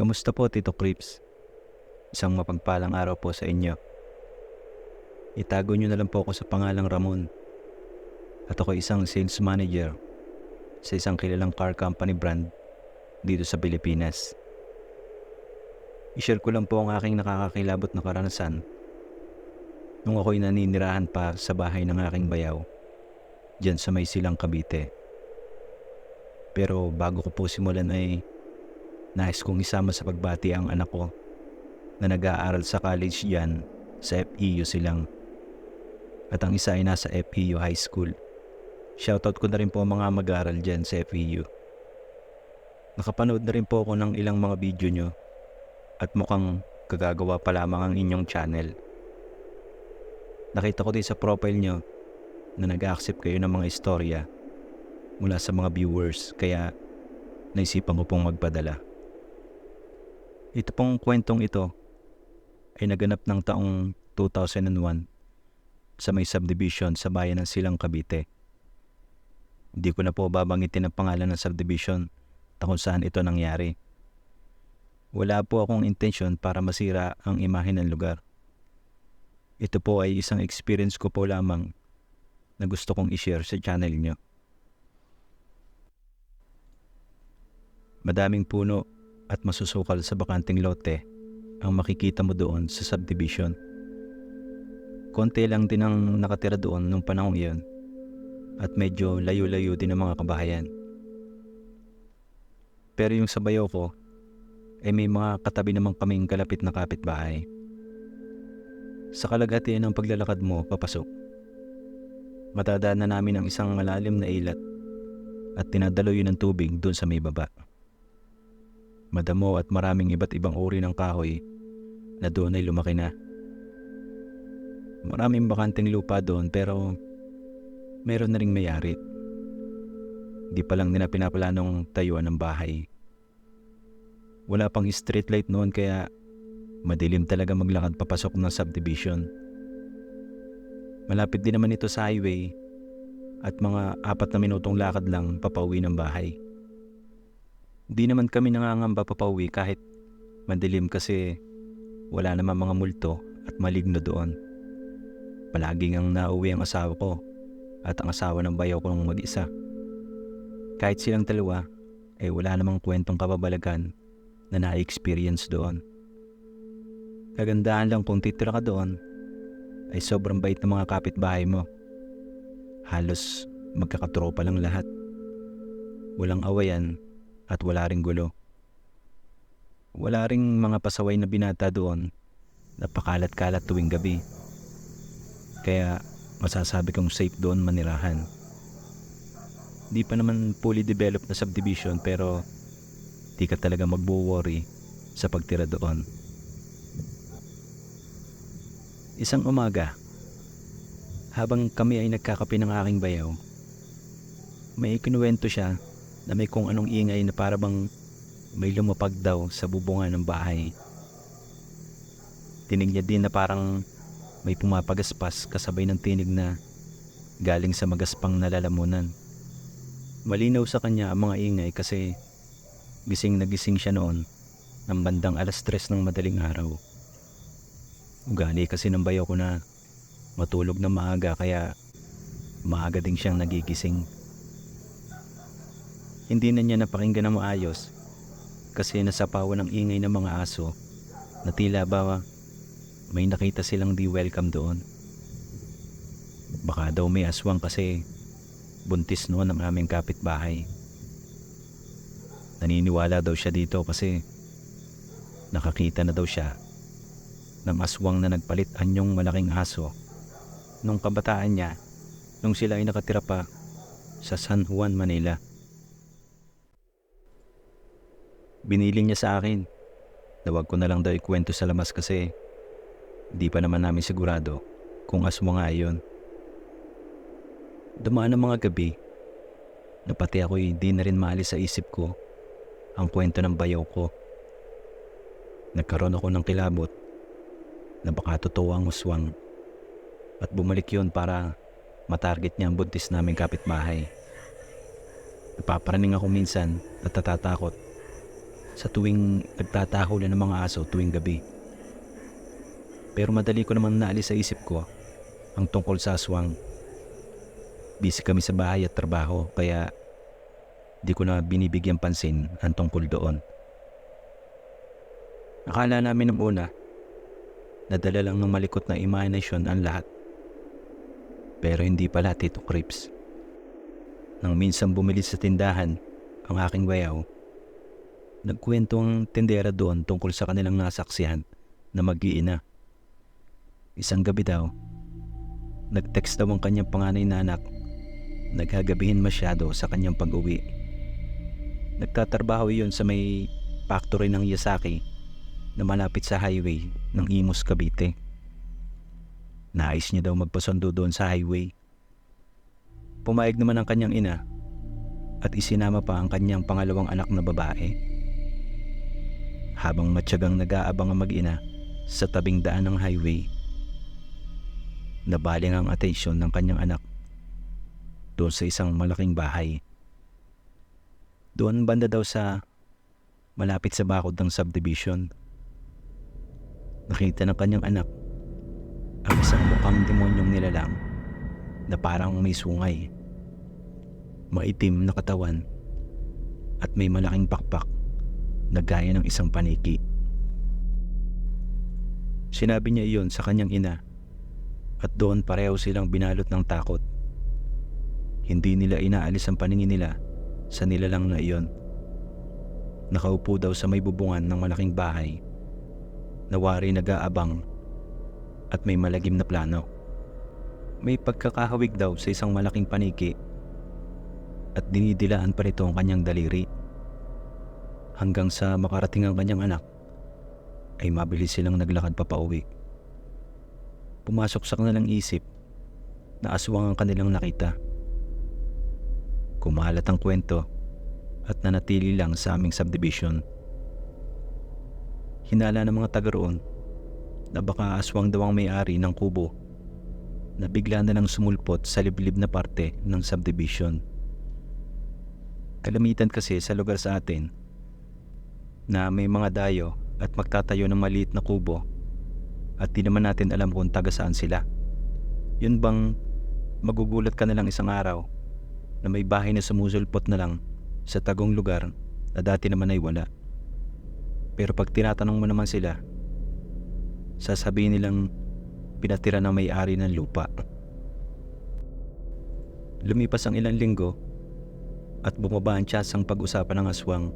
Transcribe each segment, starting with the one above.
Kamusta po, Tito Crips? Isang mapagpalang araw po sa inyo. Itago niyo na lang po ako sa pangalang Ramon at ako isang sales manager sa isang kilalang car company brand dito sa Pilipinas. I-share ko lang po ang aking nakakakilabot na karanasan nung ako'y naninirahan pa sa bahay ng aking bayaw dyan sa may Silang Cavite. Pero bago ko po simulan ay nais kong isama sa pagbati ang anak ko na nag-aaral sa college dyan sa FEU Silang. At ang isa ay nasa FEU High School. Shoutout ko na rin po ang mga mag-aaral dyan sa FEU. Nakapanood na rin po ako ng ilang mga video nyo at mukhang kagagawa pa lamang ang inyong channel. Nakita ko din sa profile nyo na nag-accept kayo ng mga istorya mula sa mga viewers, kaya naisipan ko pong magpadala. Ito pong kwentong ito ay naganap ng taong 2001 sa may subdivision sa bayan ng Silang Cavite. Hindi ko na po babanggitin ang pangalan ng subdivision at kung saan ito nangyari. Wala po akong intensyon para masira ang imahe ng lugar. Ito po ay isang experience ko po lamang na gusto kong i-share sa channel nyo. Madaming puno at masusukal sa bakanting lote ang makikita mo doon sa subdivision. Konti lang din ang nakatira doon nung panahong iyon at medyo layo-layo din ang mga kabahayan. Pero yung sa bayaw ko ay may mga katabi naman kaming kalapit na kapitbahay. Sa kalagatian ng paglalakad mo papasok, matadaan na namin ang isang malalim na ilat at tinadaloy ng tubig doon sa may baba. Madamo at maraming iba't ibang uri ng kahoy na doon ay lumaki na. Maraming bakanting lupa doon pero meron na ring may-ari. Di pa lang nila pinaplanong tayuan ng bahay. Wala pang street light noon kaya madilim talaga maglakad papasok ng subdivision. Malapit din naman ito sa highway at mga 4 na minutong lakad lang papauwi ng bahay. Di naman kami nangangamba papauwi kahit madilim kasi wala naman mga multo at maligno doon. Palaging ang nauwi ang asawa ko at ang asawa ng bayaw ko ng mag-isa. Kahit silang dalawa ay wala namang kwentong kababalagan na na-experience doon. Kagandahan lang kung titira ka doon ay sobrang bait ng mga kapitbahay mo. Halos magkakatropa lang lahat. Walang awayan at wala ring gulo. Wala ring mga pasaway na binata doon na pakalat-kalat tuwing gabi. Kaya masasabi kong safe doon manirahan. Di pa naman fully developed na subdivision pero di ka talaga magwo-worry sa pagtira doon. Isang umaga, habang kami ay nagkakape ng aking bayaw, may ikinuwento siya na may kung anong ingay na parabang may lumapag daw sa bubungan ng bahay. Tinig niya din na parang may pumapagaspas kasabay ng tinig na galing sa magaspang na lalamunan. Malinaw sa kanya ang mga ingay kasi gising na gising siya noon ng bandang 3:00 ng madaling araw. Ugali kasi ng bayaw ko na matulog na maaga kaya maaga din siyang nagigising. Hindi na niya napakinggan na maayos kasi nasapawan ng ingay ng mga aso na tila ba may nakita silang di welcome doon. Baka daw may aswang kasi buntis noon ang aming kapitbahay. Naniniwala daw siya dito kasi nakakita na daw siya ng aswang na nagpalit anyong malaking aso nung kabataan niya nung sila ay nakatira pa sa San Juan, Manila. Biniling niya sa akin na wag ko na lang daw ikwento sa labas kasi di pa naman namin sigurado kung aswang nga yun. Dumaan ang mga gabi na pati ako'y di na rin maalis sa isip ko ang kwento ng bayaw ko. Nagkaroon ako ng kilabot na baka totoo ang aswang at bumalik yun para matarget niya ang buntis naming kapitbahay. Napaparaning ako minsan at natatakot sa tuwing nagtatahulan ng mga aso tuwing gabi. Pero madali ko naman naalis sa isip ko ang tungkol sa aswang. Busy kami sa bahay at trabaho kaya di ko na binibigyan pansin ang tungkol doon. Akala namin ng una, nadala lang ng malikot na imahinasyon ang lahat. Pero hindi pala, Tito Crips. Nang minsan bumili sa tindahan ang aking bayaw, nagkwento ang tindera doon tungkol sa kanilang nasaksihan na mag-iina. Isang gabi daw, nag-text daw ang kanyang panganay na anak, naghagabihin masyado sa kanyang pag-uwi. Nagtatrabaho iyon sa may factory ng Yasaki na malapit sa highway ng Imus, Cavite. Nais niya daw magpasundo doon sa highway. Pumayag naman ang kanyang ina at isinama pa ang kanyang pangalawang anak na babae. Habang matyagang nag-aabang ang mag-ina sa tabing daan ng highway, nabaling ang atensyon ng kanyang anak doon sa isang malaking bahay. Doon banda daw sa malapit sa bakod ng subdivision. Nakita ng kanyang anak ang isang mukhang demonyong nilalang na parang may sungay, maitim na katawan at may malaking pakpak na gaya ng isang paniki. Sinabi niya iyon sa kanyang ina at doon pareho silang binalot ng takot. Hindi nila inaalis ang paningin nila sa nilalang na iyon. Nakaupo daw sa may bubungan ng malaking bahay na wari nag-aabang at may malagim na plano. May pagkakahawig daw sa isang malaking paniki at dinidilaan pa nito ang kanyang daliri. Hanggang sa makarating ang kanyang anak ay mabilis silang naglakad papauwi. Pumasok sa kanilang isip na aswang ang kanilang nakita. Kumalat ang kwento at nanatili lang sa aming subdivision. Hinala ng mga taga roon na baka aswang daw ang may-ari ng kubo na bigla na lang sumulpot sa liblib na parte ng subdivision. Kalamitan kasi sa lugar sa atin na may mga dayo at magtatayo ng maliit na kubo at di naman natin alam kung taga saan sila. Yun bang magugulat ka na lang isang araw na may bahay na sumusulpot na lang sa tagong lugar na dati naman ay wala. Pero pag tinatanong mo naman sila, sasabihin nilang pinatira ng may-ari ng lupa. Lumipas ang ilang linggo at bumaba ang tiyasang pag-usapan ng aswang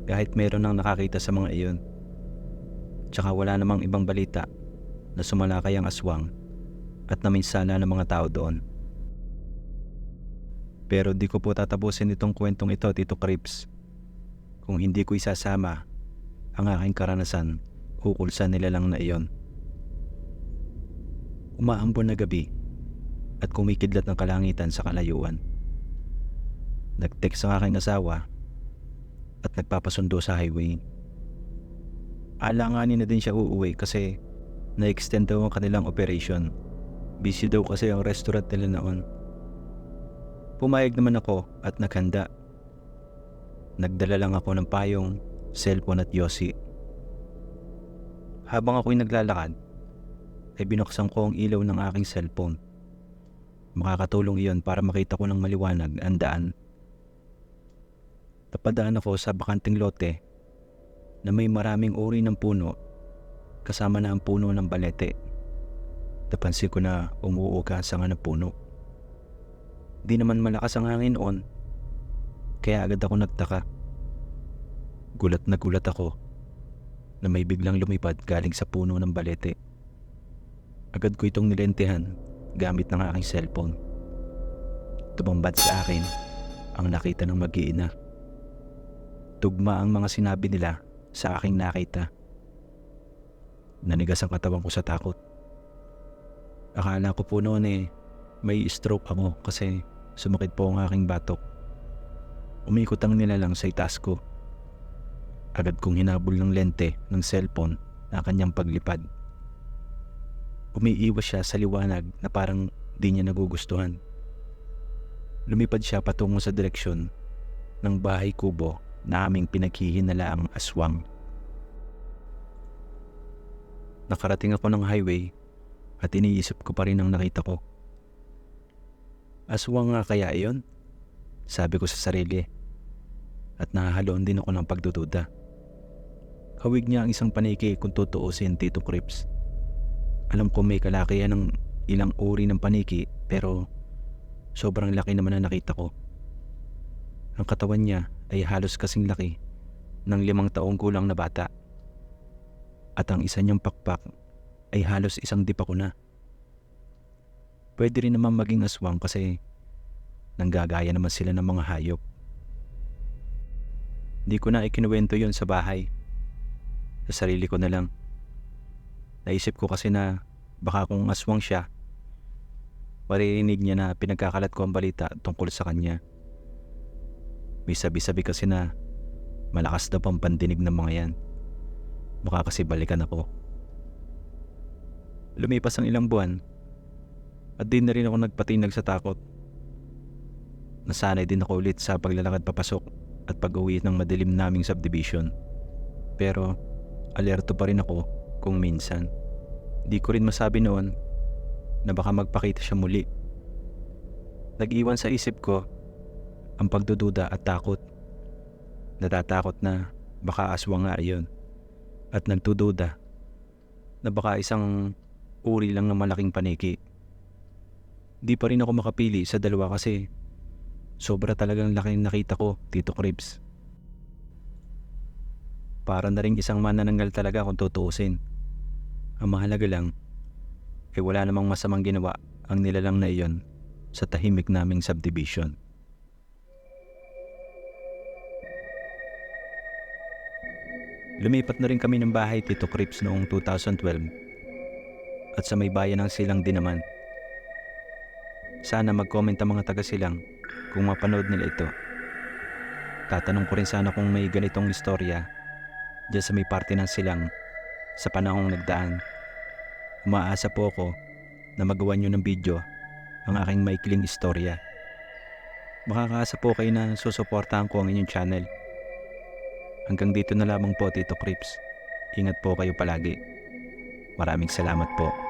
kahit meron nang nakakita sa mga iyon. Tsaka wala namang ibang balita na sumalakay ang aswang at naminsala ng mga tao doon. Pero di ko po tatapusin itong kwentong ito, Tito Crips, kung hindi ko isasama ang aking karanasan ukol sa nilalang na iyon. Umaambon na gabi at kumikidlat ng kalangitan sa kalayuan. Nag-text ang aking asawa at nagpapasundo sa highway. Alanganin na din siya uuwi kasi na-extend daw ang kanilang operation. Busy daw kasi ang restaurant nila noon. Pumayag naman ako at naghanda. Nagdala lang ako ng payong, cellphone at yosi. Habang ako'y naglalakad, ay binuksan ko ang ilaw ng aking cellphone. Makakatulong iyon para makita ko ng maliwanag ang daan. Napadaan ako sa bakanting lote na may maraming uri ng puno kasama na ang puno ng balete. Napansin ko na umuugasan ng puno. Di naman malakas ang hangin noon, kaya agad ako nagtaka. Gulat na gulat ako na may biglang lumipad galing sa puno ng balete. Agad ko itong nilentehan gamit ng aking cellphone. Tumambad sa akin ang nakita ng mag-iina. Tugma ang mga sinabi nila sa aking nakita. Nanigas ang katawan ko sa takot. Akala ko po noon may stroke ako kasi sumakit po ang aking batok. Umikot ang nilalang sa itaas ko. Agad kong hinabol ng lente ng cellphone na kanyang paglipad. Umiiwas siya sa liwanag na parang di niya nagugustuhan. Lumipad siya patungo sa direksyon ng bahay kubo na aming pinaghihinalaang aswang. Nakarating ako ng highway at iniisip ko pa rin ang nakita ko. Aswang nga kaya iyon? Sabi ko sa sarili at nahahaloan din ako ng pagdududa. Hawig niya ang isang paniki kung tutuusin, Tito Crips. Alam ko may kalakihan ng ilang uri ng paniki pero sobrang laki naman na nakita ko. Ang katawan niya ay halos kasing laki ng 5 taong gulang na bata. At ang isa niyang pakpak ay halos isang dipa ko na. Pwede rin naman maging aswang kasi nanggagaya naman sila ng mga hayop. Di ko na ikinuwento yon sa bahay. Sa sarili ko na lang. Naisip ko kasi na baka kung aswang siya, maririnig niya na pinagkakalat ko ang balita tungkol sa kanya. May sabi-sabi kasi na malakas daw pang pandinig ng mga yan. Baka kasi balikan ako. Lumipas ang ilang buwan at di na rin ako nagpatinag sa takot. Nasanay din ako ulit sa paglalakad papasok at pag-uwi ng madilim naming subdivision. Pero alerto pa rin ako kung minsan. Di ko rin masabi noon na baka magpakita siya muli. Nag-iwan sa isip ko ang pagdududa at takot. Natatakot na baka aswang nga yun. At nagdududa na baka isang uri lang ng malaking paniki. Di pa rin ako makapili sa dalawa kasi sobra talagang laking nakita ko, Tito Crips. Para na rin isang manananggal talaga kung tutuusin. Ang mahalaga lang ay wala namang masamang ginawa ang nilalang na iyon sa tahimik naming subdivision. Lumipat na rin kami ng bahay, Tito Crips, noong 2012 at sa may bayan ng Silang din naman. Sana mag-comment ang mga taga-Silang kung mapanood nila ito. Tatanong ko rin sana kung may ganitong istorya dyan sa may parte ng Silang sa panahong nagdaan. Umaasa po ako na magawa nyo ng video ang aking maikling istorya. Makakaasa po kayo na susuportahan ko ang inyong channel. Hanggang dito na lamang po, Tito Crips. Ingat po kayo palagi. Maraming salamat po.